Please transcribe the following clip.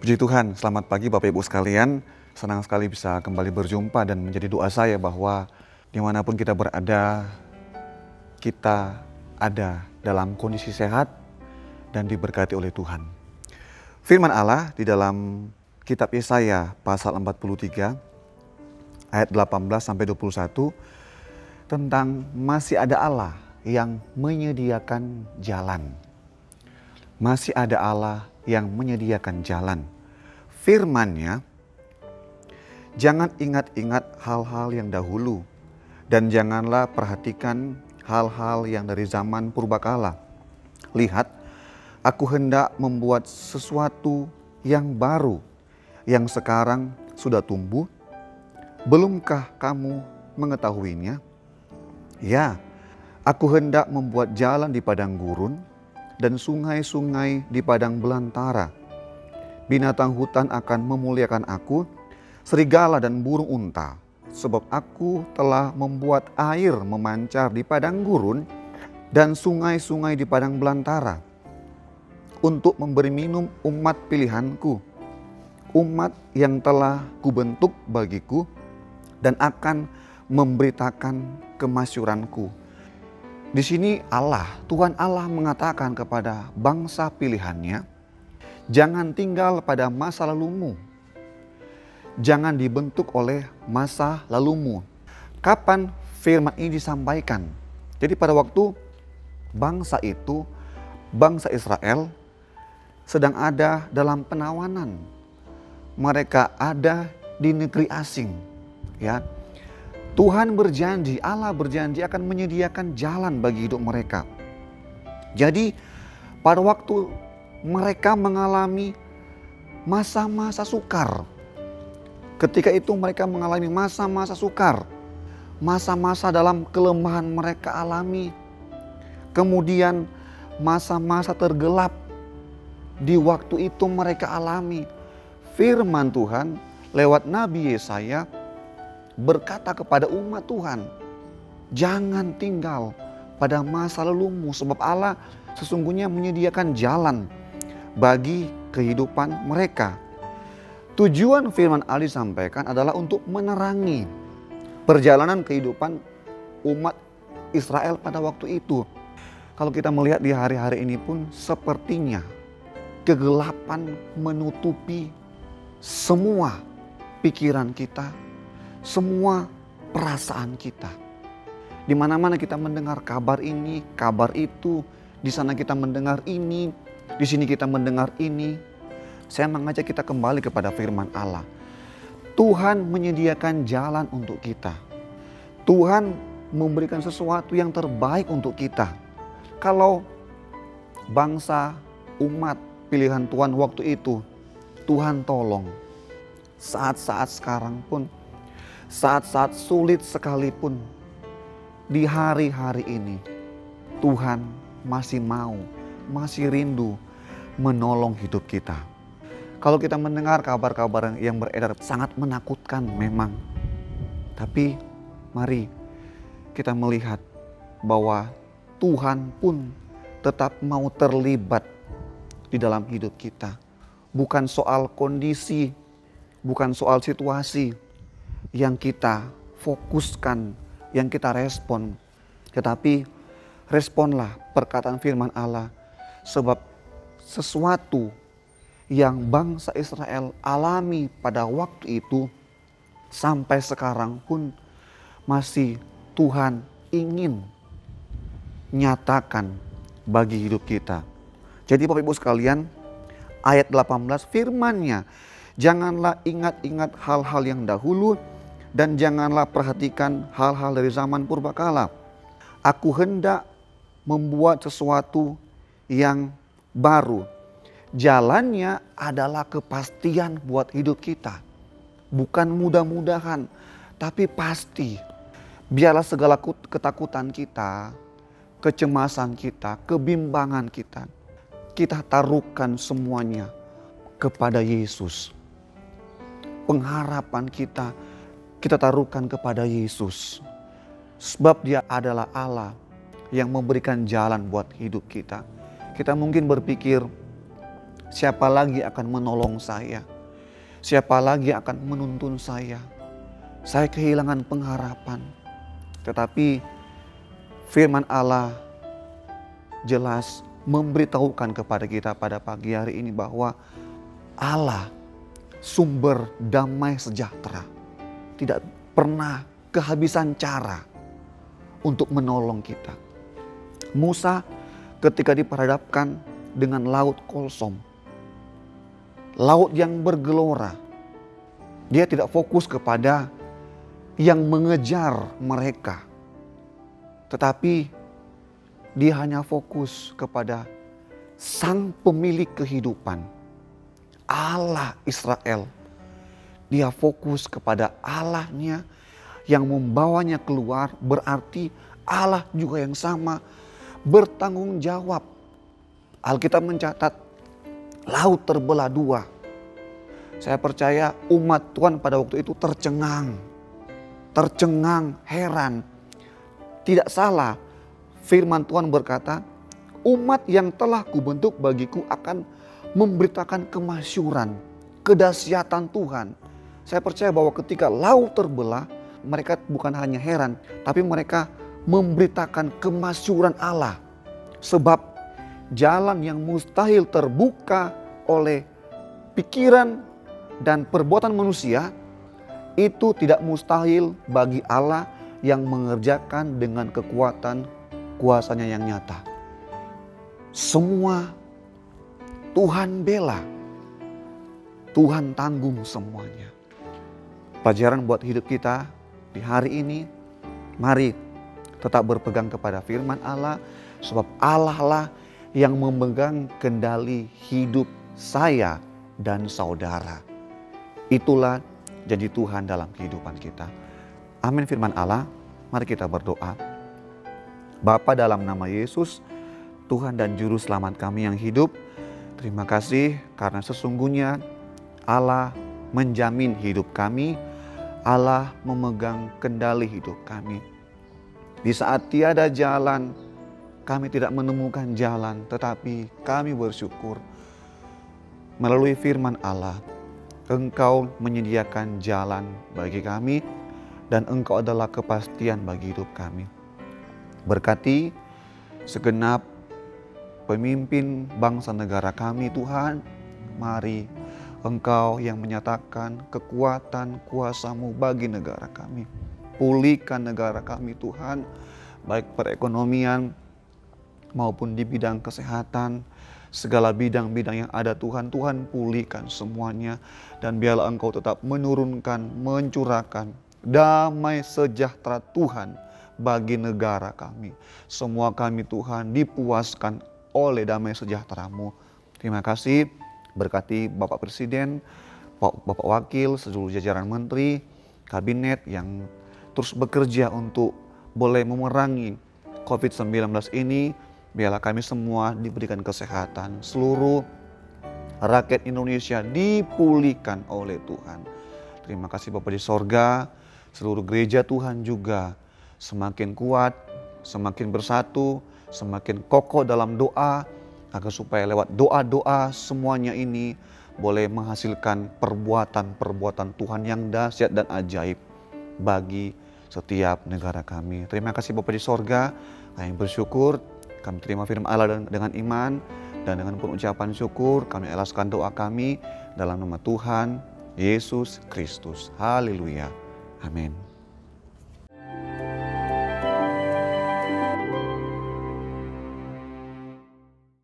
Puji Tuhan, selamat pagi Bapak Ibu sekalian. Senang sekali bisa kembali berjumpa dan menjadi doa saya bahwa dimanapun kita berada, kita ada dalam kondisi sehat dan diberkati oleh Tuhan. Firman Allah di dalam kitab Yesaya pasal 43 ayat 18-21 tentang masih ada Allah yang menyediakan jalan. Masih ada Allah yang menyediakan jalan. Firman-Nya, jangan ingat-ingat hal-hal yang dahulu dan janganlah perhatikan hal-hal yang dari zaman purbakala. Lihat, aku hendak membuat sesuatu yang baru yang sekarang sudah tumbuh. Belumkah kamu mengetahuinya? Ya, aku hendak membuat jalan di padang gurun dan sungai-sungai di padang belantara. Binatang hutan akan memuliakan aku, serigala dan burung unta, sebab aku telah membuat air memancar di padang gurun dan sungai-sungai di padang belantara, untuk memberi minum umat pilihanku, umat yang telah kubentuk bagiku, dan akan memberitakan kemasyuranku. Di sini Tuhan Allah mengatakan kepada bangsa pilihannya, jangan tinggal pada masa lalumu. Jangan dibentuk oleh masa lalumu. Kapan firman ini disampaikan? Jadi pada waktu bangsa Israel sedang ada dalam penawanan. Mereka ada di negeri asing. Ya, Tuhan berjanji, Allah berjanji akan menyediakan jalan bagi hidup mereka. Jadi pada waktu mereka mengalami masa-masa sukar. Ketika itu mereka mengalami masa-masa sukar. Masa-masa dalam kelemahan mereka alami. Kemudian masa-masa tergelap di waktu itu mereka alami. Firman Tuhan lewat Nabi Yesaya berkata kepada umat Tuhan, jangan tinggal pada masa lalumu, sebab Allah sesungguhnya menyediakan jalan bagi kehidupan mereka. Tujuan firman Allah disampaikan adalah untuk menerangi perjalanan kehidupan umat Israel pada waktu itu. Kalau kita melihat di hari-hari ini pun sepertinya kegelapan menutupi semua pikiran kita, semua perasaan kita. Di mana-mana kita mendengar kabar ini, kabar itu, di sana kita mendengar ini, di sini kita mendengar ini. Saya mengajak kita kembali kepada firman Allah. Tuhan menyediakan jalan untuk kita. Tuhan memberikan sesuatu yang terbaik untuk kita. Kalau bangsa, umat, pilihan Tuhan waktu itu, Tuhan tolong. Saat-saat sekarang pun, saat-saat sulit sekalipun, di hari-hari ini Tuhan masih mau, masih rindu menolong hidup kita. Kalau kita mendengar kabar-kabar yang beredar sangat menakutkan memang. Tapi mari kita melihat bahwa Tuhan pun tetap mau terlibat di dalam hidup kita. Bukan soal kondisi, bukan soal situasi yang kita fokuskan, yang kita respon. Tetapi responlah perkataan firman Allah. Sebab sesuatu yang bangsa Israel alami pada waktu itu sampai sekarang pun masih Tuhan ingin nyatakan bagi hidup kita. Jadi Bapak Ibu sekalian, ayat 18 firman-Nya, janganlah ingat-ingat hal-hal yang dahulu dan janganlah perhatikan hal-hal dari zaman purbakala. Aku hendak membuat sesuatu yang baru. Jalannya adalah kepastian buat hidup kita. Bukan mudah-mudahan, tapi pasti. Biarlah segala ketakutan kita, kecemasan kita, kebimbangan kita, kita taruhkan semuanya kepada Yesus. Pengharapan kita taruhkan kepada Yesus. Sebab Dia adalah Allah yang memberikan jalan buat hidup kita. Kita mungkin berpikir, siapa lagi akan menolong saya? Siapa lagi akan menuntun saya? Saya kehilangan pengharapan. Tetapi firman Allah jelas memberitahukan kepada kita pada pagi hari ini bahwa Allah sumber damai sejahtera tidak pernah kehabisan cara untuk menolong kita. Musa ketika diperhadapkan dengan laut Kolsom, laut yang bergelora, dia tidak fokus kepada yang mengejar mereka, tetapi dia hanya fokus kepada Sang Pemilik kehidupan, Allah Israel. Dia fokus kepada Allahnya yang membawanya keluar, berarti Allah juga yang sama bertanggung jawab. Alkitab mencatat laut terbelah dua. Saya percaya umat Tuhan pada waktu itu tercengang, heran. Tidak salah, firman Tuhan berkata, umat yang telah kubentuk bagiku akan memberitakan kemasyuran, kedahsyatan Tuhan. Saya percaya bahwa ketika laut terbelah, mereka bukan hanya heran, tapi mereka memberitakan kemasyuran Allah. Sebab jalan yang mustahil terbuka oleh pikiran dan perbuatan manusia, itu tidak mustahil bagi Allah yang mengerjakan dengan kekuatan kuasanya yang nyata. Semua Tuhan bela, Tuhan tanggung semuanya. Pelajaran buat hidup kita di hari ini, mari tetap berpegang kepada firman Allah, sebab Allah lah yang memegang kendali hidup saya dan saudara. Itulah jadi Tuhan dalam kehidupan kita. Amin firman Allah, mari kita berdoa. Bapa, dalam nama Yesus, Tuhan dan Juru Selamat kami yang hidup, terima kasih karena sesungguhnya Allah menjamin hidup kami, Allah memegang kendali hidup kami. Di saat tiada jalan, kami tidak menemukan jalan, tetapi kami bersyukur melalui firman Allah, Engkau menyediakan jalan bagi kami dan Engkau adalah kepastian bagi hidup kami. Berkati segenap pemimpin bangsa negara kami Tuhan, mari Engkau yang menyatakan kekuatan kuasa-Mu bagi negara kami. Pulihkan negara kami Tuhan, baik perekonomian maupun di bidang kesehatan, segala bidang-bidang yang ada Tuhan, Tuhan pulihkan semuanya. Dan biarlah Engkau tetap menurunkan, mencurahkan damai sejahtera Tuhan bagi negara kami. Semua kami Tuhan dipuaskan oleh damai sejahtera-Mu. Terima kasih, berkati Bapak Presiden, Bapak Wakil, seluruh jajaran menteri, kabinet yang terus bekerja untuk boleh memerangi COVID-19 ini. Biarlah kami semua diberikan kesehatan, seluruh rakyat Indonesia dipulihkan oleh Tuhan. Terima kasih Bapa di sorga, seluruh gereja Tuhan juga semakin kuat, semakin bersatu, semakin kokoh dalam doa, agar supaya lewat doa-doa semuanya ini boleh menghasilkan perbuatan-perbuatan Tuhan yang dahsyat dan ajaib bagi setiap negara kami. Terima kasih Bapa di sorga, kami bersyukur. Kami terima firman Allah dengan iman dan dengan pengucapan syukur kami ikhlaskan doa kami dalam nama Tuhan Yesus Kristus. Haleluya. Amin.